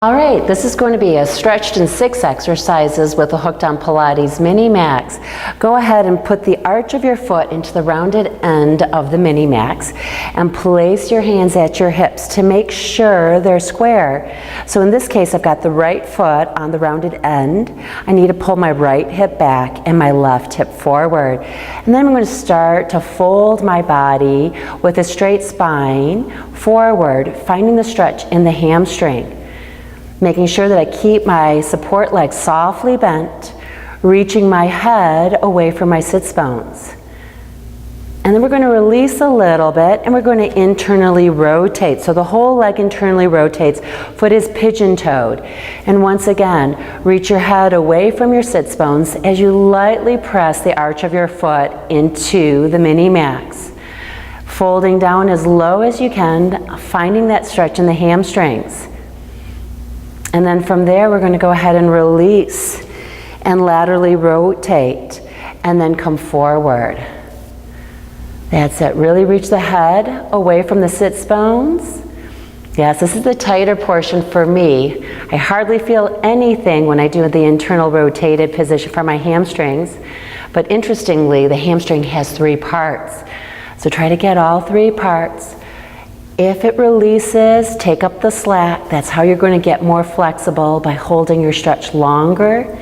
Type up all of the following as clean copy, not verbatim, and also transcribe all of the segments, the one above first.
All right, this is going to be a stretched in 6 exercises with a hooked on Pilates MINIMAX. Go ahead and put the arch of your foot into the rounded end of the MINIMAX and place your hands at your hips to make sure they're square. So in this case, I've got the right foot on the rounded end. I need to pull my right hip back and my left hip forward. And then I'm going to start to fold my body with a straight spine forward, finding the stretch in the hamstring. Making sure that I keep my support leg softly bent, reaching my head away from my sits bones. And then we're going to release a little bit and we're going to internally rotate. So the whole leg internally rotates, foot is pigeon-toed. And once again, reach your head away from your sits bones as you lightly press the arch of your foot into the MINIMAX. Folding down as low as you can, finding that stretch in the hamstrings. And then from there, we're going to go ahead and release and laterally rotate and then come forward. That's it. Really reach the head away from the sits bones. Yes, this is the tighter portion for me. I hardly feel anything when I do the internal rotated position for my hamstrings. But interestingly, the hamstring has 3 parts. So try to get all 3 parts. If it releases, take up the slack. That's how you're going to get more flexible, by holding your stretch longer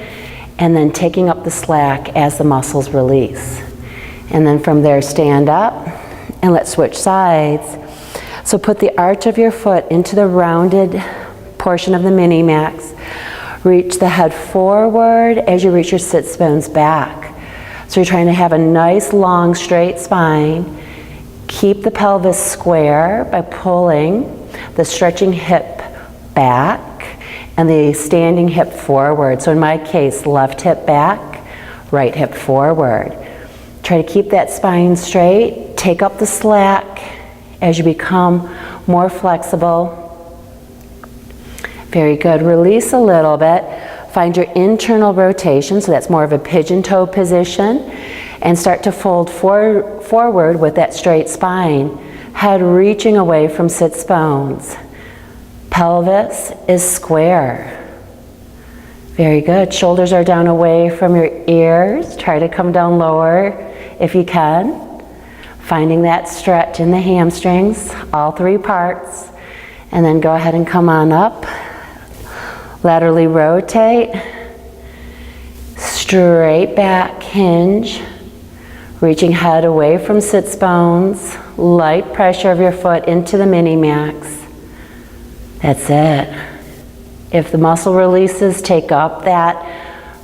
and then taking up the slack as the muscles release. And then from there, stand up and let's switch sides. So put the arch of your foot into the rounded portion of the MINIMAX. Reach the head forward as you reach your sits bones back. So you're trying to have a nice, long, straight spine. Keep the pelvis square by pulling the stretching hip back and the standing hip forward. So in my case, left hip back, right hip forward. Try to keep that spine straight. Take up the slack as you become more flexible. Very good. Release a little bit. Find your internal rotation, so that's more of a pigeon-toe position. And start to fold forward with that straight spine. Head reaching away from sits bones. Pelvis is square. Very good. Shoulders are down away from your ears. Try to come down lower if you can. Finding that stretch in the hamstrings, all 3 parts. And then go ahead and come on up. Laterally rotate. Straight back, hinge. Reaching head away from sits bones, light pressure of your foot into the MINIMAX. That's it. If the muscle releases, take up that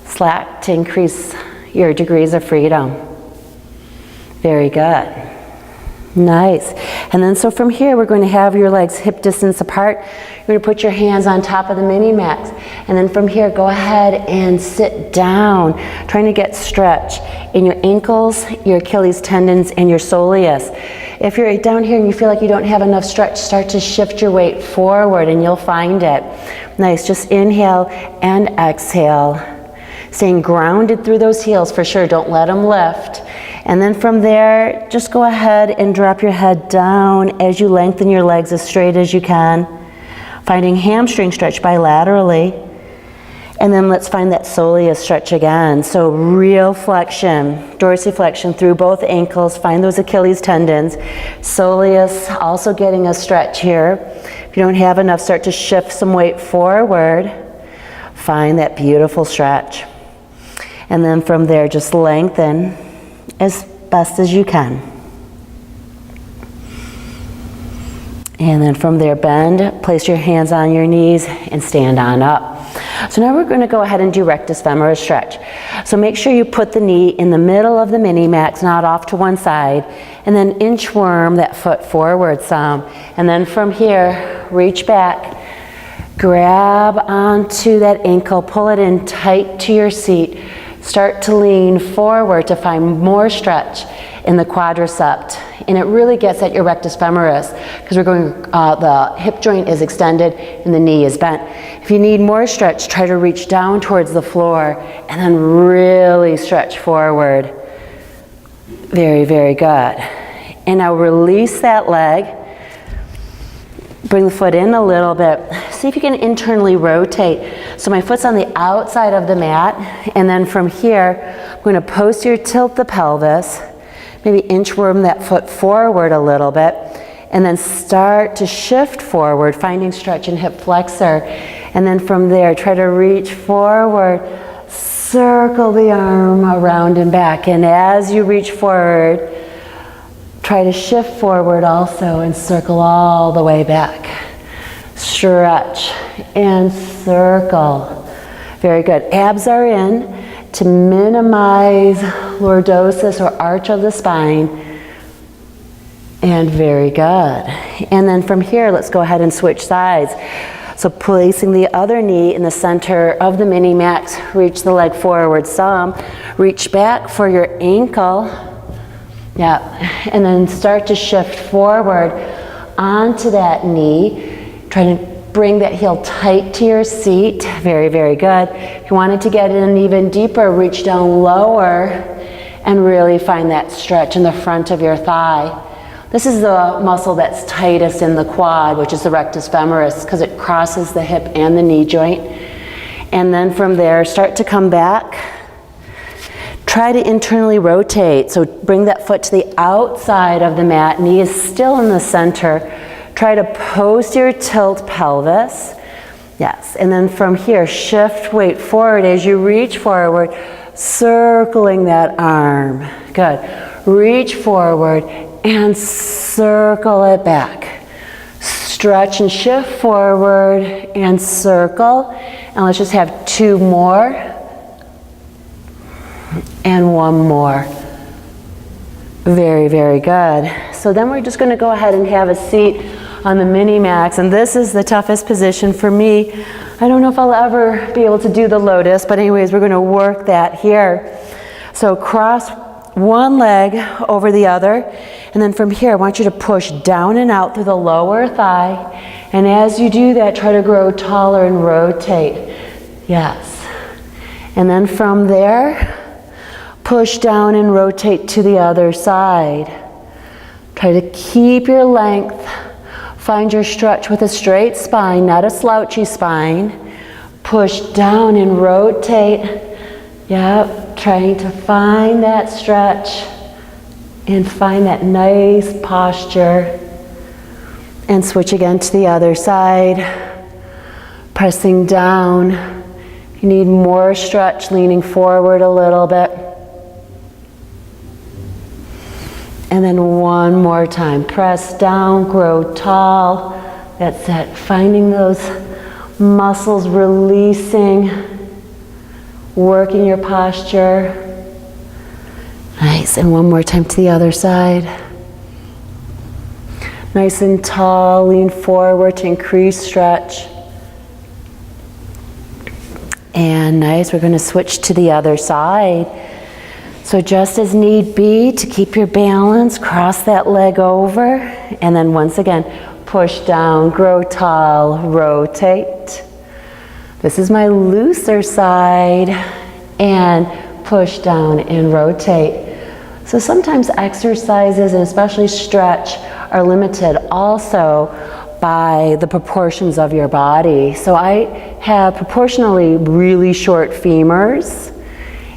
slack to increase your degrees of freedom. Very good. Nice. And then so from here, we're going to have your legs hip distance apart. You're going to put your hands on top of the MINIMAX. And then from here, go ahead and sit down, trying to get stretch in your ankles, your Achilles tendons, and your soleus. If you're down here and you feel like you don't have enough stretch, start to shift your weight forward and you'll find it. Nice. Just inhale and exhale. Staying grounded through those heels for sure. Don't let them lift. And then from there, just go ahead and drop your head down as you lengthen your legs as straight as you can. Finding hamstring stretch bilaterally. And then let's find that soleus stretch again. So real flexion, dorsiflexion through both ankles. Find those Achilles tendons. Soleus also getting a stretch here. If you don't have enough, start to shift some weight forward. Find that beautiful stretch. And then from there, just lengthen as best as you can. And then from there, bend, place your hands on your knees and stand on up. So now we're going to go ahead and do Rectus Femoris stretch. So make sure you put the knee in the middle of the MINIMAX, not off to one side, and then inchworm that foot forward some. And then from here, reach back, grab onto that ankle, pull it in tight to your seat. Start to lean forward to find more stretch in the quadricep. And it really gets at your rectus femoris because we're going, the hip joint is extended and the knee is bent. If you need more stretch, try to reach down towards the floor and then really stretch forward. Very, very good. And now release that leg. Bring the foot in a little bit. See if you can internally rotate. So my foot's on the outside of the mat, and then from here, I'm going to posterior tilt the pelvis, maybe inchworm that foot forward a little bit, and then start to shift forward, finding stretch in hip flexor. And then from there, try to reach forward, circle the arm around and back. And as you reach forward, try to shift forward also and circle all the way back. Stretch and circle. Very good. Abs are in to minimize lordosis or arch of the spine. And very good. And then from here, let's go ahead and switch sides. So placing the other knee in the center of the MINIMAX, reach the leg forward some, reach back for your ankle. Yeah, and then start to shift forward onto that knee. Try to bring that heel tight to your seat. Very, very good. If you wanted to get in even deeper, reach down lower and really find that stretch in the front of your thigh. This is the muscle that's tightest in the quad, which is the rectus femoris, because it crosses the hip and the knee joint. And then from there, start to come back. Try to internally rotate. So bring that foot to the outside of the mat. Knee is still in the center. Try to posterior tilt pelvis. Yes. And then from here, shift weight forward as you reach forward, circling that arm. Good. Reach forward and circle it back. Stretch and shift forward and circle. And let's just have two more. And one more. Very, very good. So then we're just going to go ahead and have a seat on the MINIMAX. And this is the toughest position for me. I don't know if I'll ever be able to do the Lotus, but anyways, we're going to work that here. So cross one leg over the other, and then from here I want you to push down and out through the lower thigh, and as you do that, try to grow taller and rotate. Yes. And then from there, push down and rotate to the other side. Try to keep your length. Find your stretch with a straight spine, not a slouchy spine. Push down and rotate. Yep, trying to find that stretch and find that nice posture. And switch again to the other side. Pressing down. You need more stretch, leaning forward a little bit. And then one more time. Press down, grow tall. That's it. Finding those muscles releasing. Working your posture. Nice, and one more time to the other side. Nice and tall, lean forward to increase stretch. And nice, we're going to switch to the other side. So just as need be, to keep your balance, cross that leg over. And then once again, push down, grow tall, rotate. This is my looser side, and push down and rotate. So sometimes exercises, and especially stretch, are limited also by the proportions of your body. So I have proportionally really short femurs,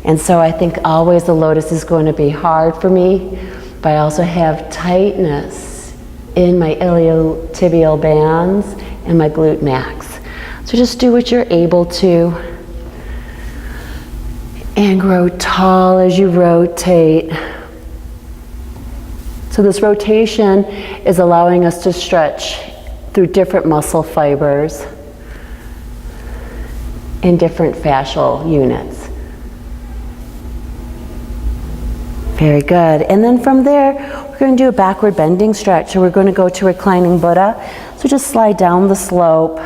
and so I think always the Lotus is going to be hard for me, but I also have tightness in my iliotibial bands and my glute max. So just do what you're able to and grow tall as you rotate. So this rotation is allowing us to stretch through different muscle fibers in different fascial units. Very good. And then from there, we're going to do a backward bending stretch. So we're going to go to Reclining Buddha. So just slide down the slope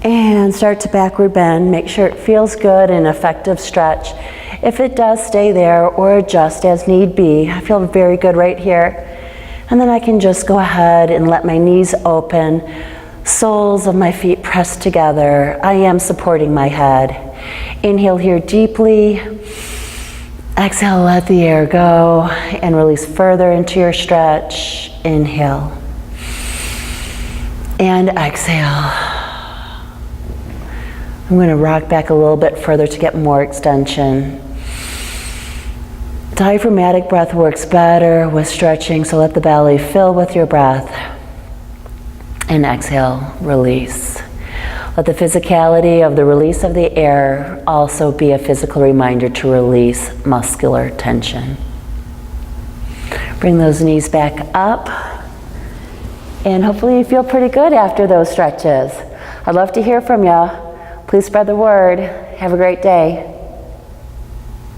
and start to backward bend. Make sure it feels good and effective stretch. If it does, stay there or adjust as need be. I feel very good right here. And then I can just go ahead and let my knees open, soles of my feet pressed together. I am supporting my head. Inhale here deeply. Exhale, let the air go and release further into your stretch. Inhale. And exhale. I'm going to rock back a little bit further to get more extension. Diaphragmatic breath works better with stretching, so let the belly fill with your breath. And exhale, release. Let the physicality of the release of the air also be a physical reminder to release muscular tension. Bring those knees back up. And hopefully you feel pretty good after those stretches. I'd love to hear from you. Please spread the word. Have a great day.